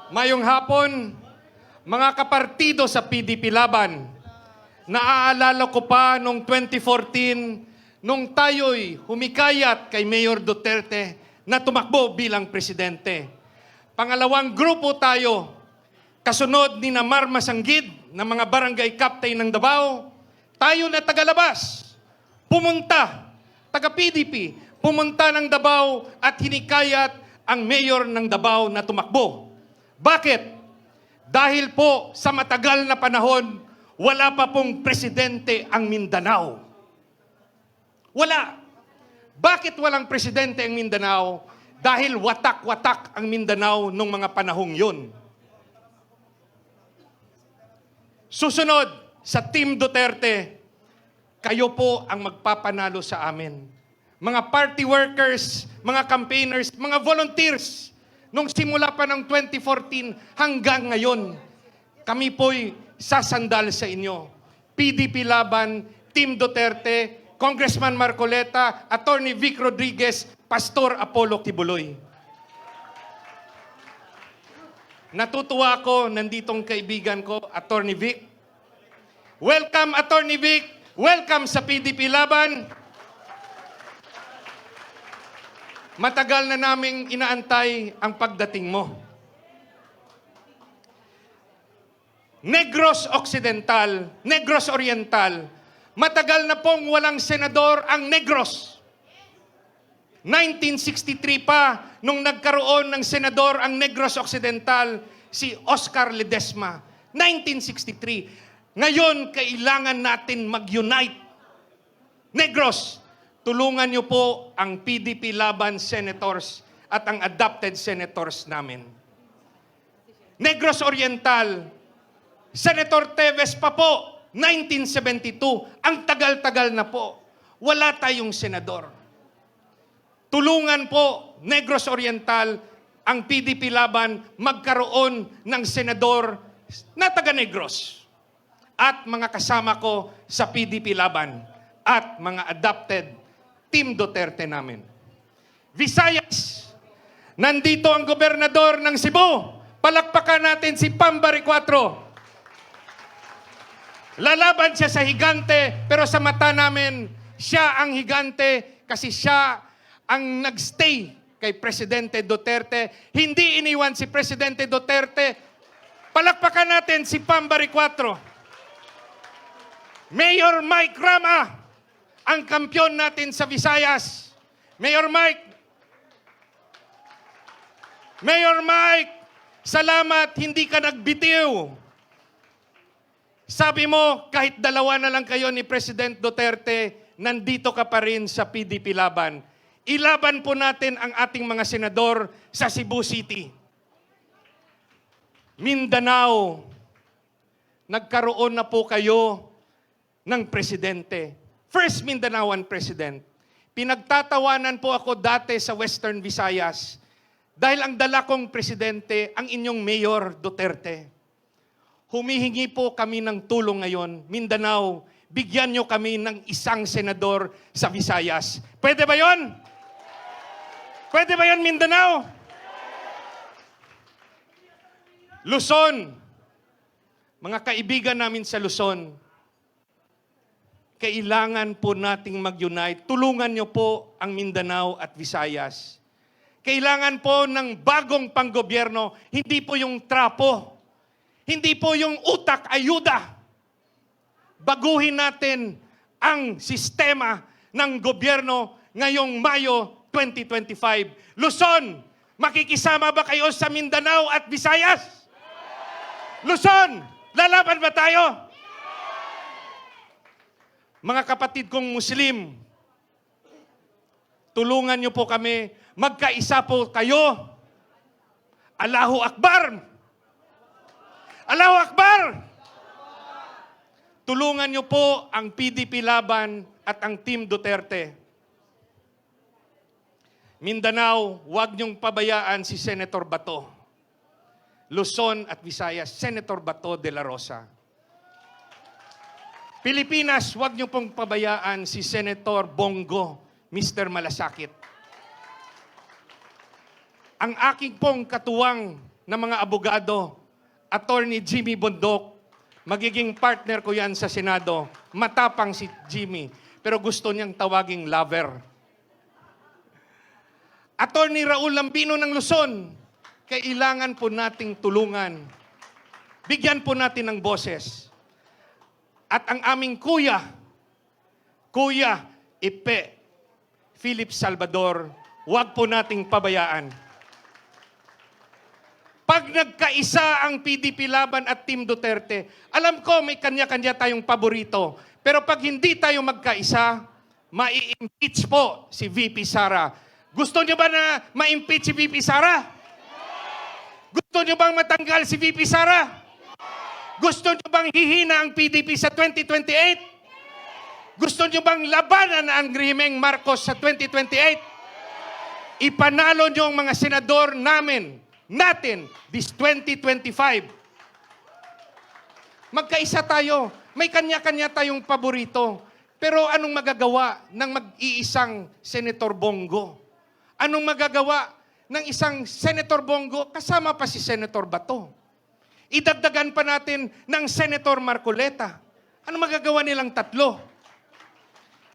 Mayong hapon, mga kapartido sa PDP Laban. Naaalala ko pa noong 2014, nung tayo'y humikayat kay Mayor Duterte na tumakbo bilang presidente. Pangalawang grupo tayo, kasunod ni Mar Masanggid na mga barangay captain ng Davao, tayo na tagalabas, pumunta, taga-PDP, pumunta ng Davao at hinikayat ang mayor ng Davao na tumakbo. Bakit? Dahil po sa matagal na panahon, wala pa pong presidente ang Mindanao. Wala. Bakit walang presidente ang Mindanao? Dahil watak-watak ang Mindanao nung mga panahong yun. Susunod, sa Team Duterte, kayo po ang magpapanalo sa amin. Mga party workers, mga campaigners, mga volunteers, nung simula pa ng 2014 hanggang ngayon, kami po'y sasandal sa inyo. PDP Laban, Team Duterte, Congressman Marcoleta, Attorney Vic Rodriguez, Pastor Apollo Kibuloy. Natutuwa ako, nanditong kaibigan ko, Attorney Vic. Welcome, Attorney Vic. Welcome sa PDP Laban. Matagal na naming inaantay ang pagdating mo. Negros Occidental, Negros Oriental, matagal na pong walang senador ang Negros. 1963 pa, nung nagkaroon ng senador ang Negros Occidental, si Oscar Ledesma. 1963. Ngayon, kailangan natin mag-unite. Negros, tulungan niyo po ang PDP Laban senators at ang adopted senators namin. Negros Oriental, Senator Teves pa po, 1972. Ang tagal-tagal na po. Wala tayong senador. Tulungan po, Negros Oriental, ang PDP Laban magkaroon ng senador na taga-Negros. At mga kasama ko sa PDP Laban at mga adopted Team Duterte namin. Visayas, nandito ang gobernador ng Cebu. Palakpakan natin si Pambari 4. Lalaban siya sa higante, pero sa mata namin, siya ang higante kasi siya ang nagstay kay Presidente Duterte. Hindi iniwan si Presidente Duterte. Palakpakan natin si Pambari 4. Mayor Mike Rama, ang kampyon natin sa Visayas. Mayor Mike, salamat, hindi ka nagbitiw. Sabi mo, kahit dalawa na lang kayo ni President Duterte, nandito ka pa rin sa PDP Laban. Ilaban po natin ang ating mga senador sa Cebu City. Mindanao, nagkaroon na po kayo ng presidente. First Mindanaoan president. Pinagtatawanan po ako dati sa Western Visayas dahil ang dala kong presidente, ang inyong Mayor Duterte. Humihingi po kami ng tulong ngayon. Mindanao, bigyan nyo kami ng isang senador sa Visayas. Pwede ba yon? Pwede ba yon, Mindanao? Luzon, mga kaibigan namin sa Luzon, kailangan po nating mag-unite. Tulungan nyo po ang Mindanao at Visayas. Kailangan po ng bagong panggobyerno, hindi po yung trapo. Hindi po yung utak, ayuda. Baguhin natin ang sistema ng gobyerno ngayong Mayo 2025. Luzon, makikisama ba kayo sa Mindanao at Visayas? Luzon, lalaban ba tayo? Mga kapatid kong Muslim, tulungan niyo po kami, magkaisa po kayo. Allahu Akbar! Allahu Akbar! Tulungan niyo po ang PDP Laban at ang Team Duterte. Mindanao, huwag niyong pabayaan si Senator Bato. Luzon at Visayas, Senator Bato de la Rosa. Pilipinas, huwag niyo pong pabayaan si Senator Bongo, Mr. Malasakit. Ang aking pong katuwang ng mga abogado, Attorney Jimmy Bondok, magiging partner ko yan sa Senado. Matapang si Jimmy, pero gusto niyang tawaging lover. Attorney Raul Lambino ng Luzon, kailangan po nating tulungan. Bigyan po natin ng boses. At ang aming Kuya Ipe, Philip Salvador, huwag po nating pabayaan. Pag nagkaisa ang PDP Laban at Team Duterte, alam ko may kanya-kanya tayong paborito. Pero pag hindi tayo magkaisa, mai-impeach po si VP Sara. Gusto niyo ba na ma-impeach si VP Sara? Gusto niyo bang matanggal si VP Sara? Gusto niyo bang hihina ang PDP sa 2028? Gusto niyo bang labanan ang rehimeng Marcos sa 2028? Ipanalo niyo ang mga senador natin, this 2025. Magkaisa tayo. May kanya-kanya tayong paborito. Pero anong magagawa ng mag-iisang Senator Bongo? Anong magagawa ng isang Senator Bongo kasama pa si Senator Bato? Idagdagan pa natin ng Senator Marcoleta. Anong magagawa nilang tatlo?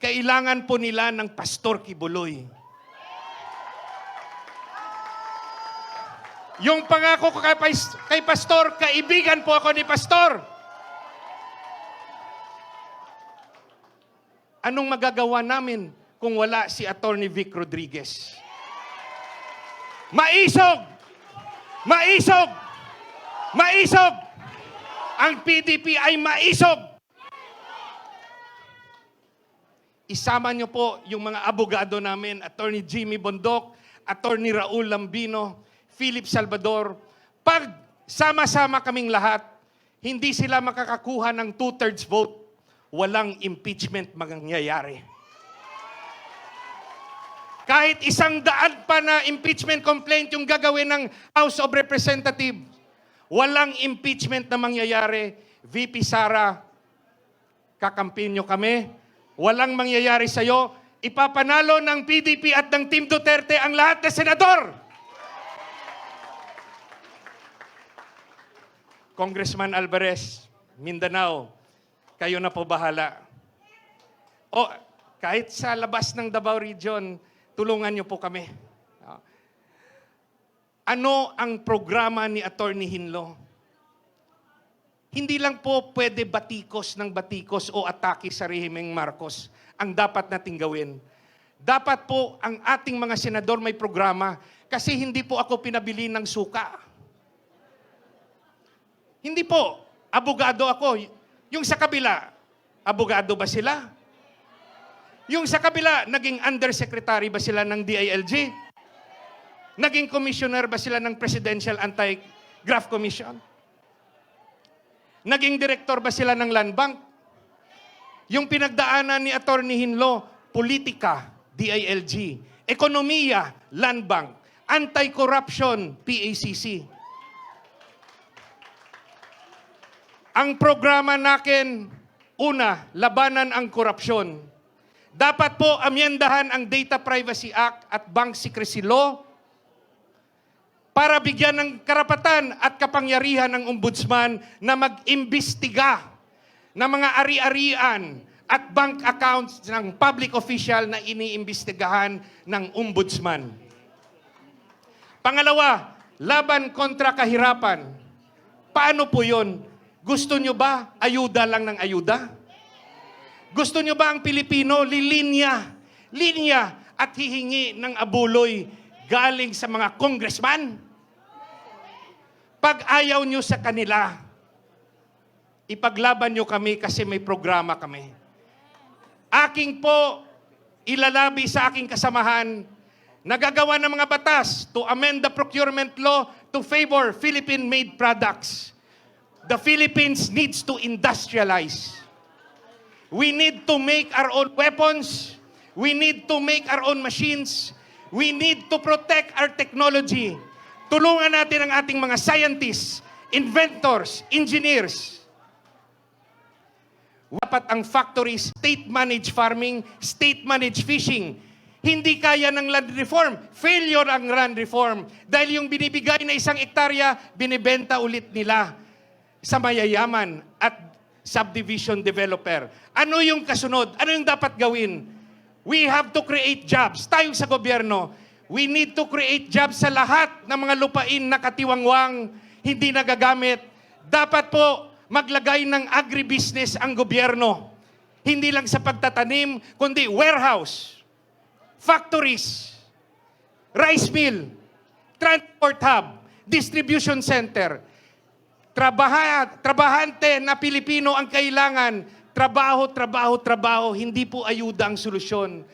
Kailangan po nila ng Pastor Kibuloy. Yung pangako ko kay Pastor, kaibigan po ako ni Pastor. Anong magagawa namin kung wala si Attorney Vic Rodriguez? Maisog! Maisog! Maisog! Ang PDP ay maisog! Isama niyo po yung mga abogado namin, Attorney Jimmy Bondok, Attorney Raul Lambino, Philip Salvador. Pag sama-sama kaming lahat, hindi sila makakakuha ng 2/3 vote. Walang impeachment mangyayari. Kahit 100 pa na impeachment complaint yung gagawin ng House of Representatives, walang impeachment na mangyayari. VP Sara, kakampinyo kami. Walang mangyayari sa'yo. Ipapanalo ng PDP at ng Team Duterte ang lahat na senador. Congressman Alvarez, Mindanao, kayo na po bahala. O kahit sa labas ng Davao Region, tulungan niyo po kami. Ano ang programa ni Attorney Hinlo? Hindi lang po pwede batikos ng batikos o atake sa rehimeng Marcos ang dapat nating gawin. Dapat po ang ating mga senador may programa kasi hindi po ako pinabili ng suka. Hindi po. Abogado ako. Yung sa kabila, abogado ba sila? Yung sa kabila, naging undersecretary ba sila ng DILG? Naging commissioner ba sila ng Presidential Anti-Graft Commission? Naging direktor ba sila ng Land Bank? Yung pinagdaanan ni Attorney Hinlo, politika, DILG, ekonomiya, Land Bank, anti-corruption, PACC. Ang programa natin, una, labanan ang korupsyon. Dapat po amyendahan ang Data Privacy Act at Bank Secrecy Law para bigyan ng karapatan at kapangyarihan ng ombudsman na mag-imbestiga ng mga ari-arian at bank accounts ng public official na iniimbestigahan ng ombudsman. Pangalawa, laban kontra kahirapan. Paano po yun? Gusto nyo ba ayuda lang ng ayuda? Gusto nyo ba ang Pilipino linya at hihingi ng abuloy galing sa mga congressman? Pag ayaw nyo sa kanila, ipaglaban nyo kami kasi may programa kami. Aking po ilalabi sa aking kasamahan, nagagawa ng mga batas to amend the procurement law to favor Philippine-made products. The Philippines needs to industrialize. We need to make our own weapons. We need to make our own machines. We need to protect our technology. Tulungan natin ang ating mga scientists, inventors, engineers. Dapat ang factory, state-managed farming, state-managed fishing. Hindi kaya ng land reform. Failure ang land reform. Dahil yung binibigay na 1 hektarya, binibenta ulit nila sa mayayaman at subdivision developer. Ano yung kasunod? Ano yung dapat gawin? We have to create jobs. Tayo sa gobyerno, we need to create jobs sa lahat ng mga lupain na katiwangwang, hindi nagagamit. Dapat po maglagay ng agribusiness ang gobyerno. Hindi lang sa pagtatanim, kundi warehouse, factories, rice mill, transport hub, distribution center. Trabahante na Pilipino ang kailangan. Trabaho, trabaho, trabaho. Hindi po ayuda ang solusyon.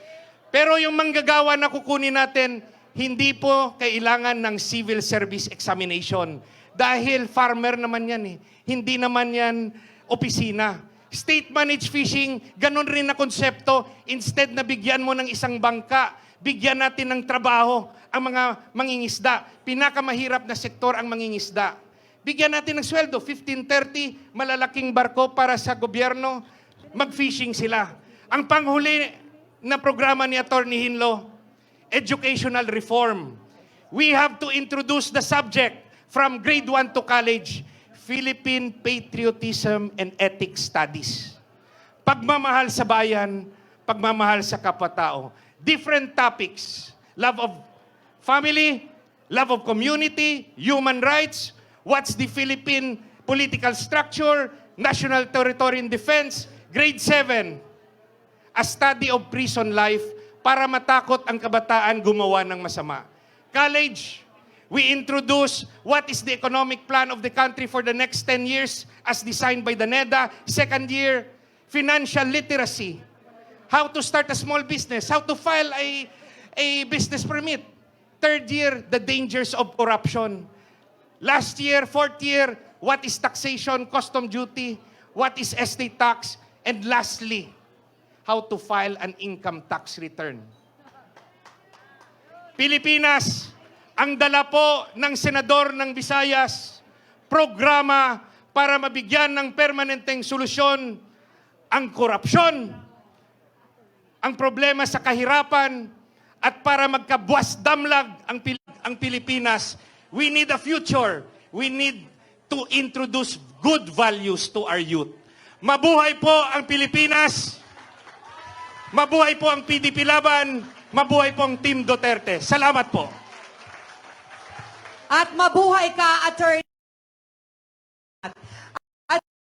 Pero yung manggagawa na kukunin natin, hindi po kailangan ng civil service examination. Dahil farmer naman yan eh. Hindi naman yan opisina. State-managed fishing, ganun rin na konsepto. Instead na bigyan mo ng isang bangka, bigyan natin ng trabaho ang mga mangingisda. Pinakamahirap na sektor ang mangingisda. Bigyan natin ng sweldo, 15-30, malalaking barko para sa gobyerno, mag-fishing sila. Ang panghuli na programa ni Atty. Hinlo, educational reform. We have to introduce the subject from grade 1 to college, Philippine Patriotism and Ethics Studies. Pagmamahal sa bayan, pagmamahal sa kapwa-tao. Different topics. Love of family, love of community, human rights, what's the Philippine political structure, national territory and defense, grade 7, a study of prison life para matakot ang kabataan gumawa ng masama. College, we introduce what is the economic plan of the country for the next 10 years as designed by the NEDA. Second year, financial literacy. How to start a small business. How to file a business permit. Third year, the dangers of corruption. Last year, fourth year, what is taxation, custom duty, what is estate tax, and lastly, how to file an income tax return. Pilipinas, ang dala po ng senador ng Visayas, programa para mabigyan ng permanenteng solusyon ang korupsyon, ang problema sa kahirapan, at para magkabuwas damlag ang Pilipinas. We need a future. We need to introduce good values to our youth. Mabuhay po ang Pilipinas. Mabuhay po ang PDP Laban. Mabuhay po ang Team Duterte. Salamat po. At mabuhay ka, Attorney.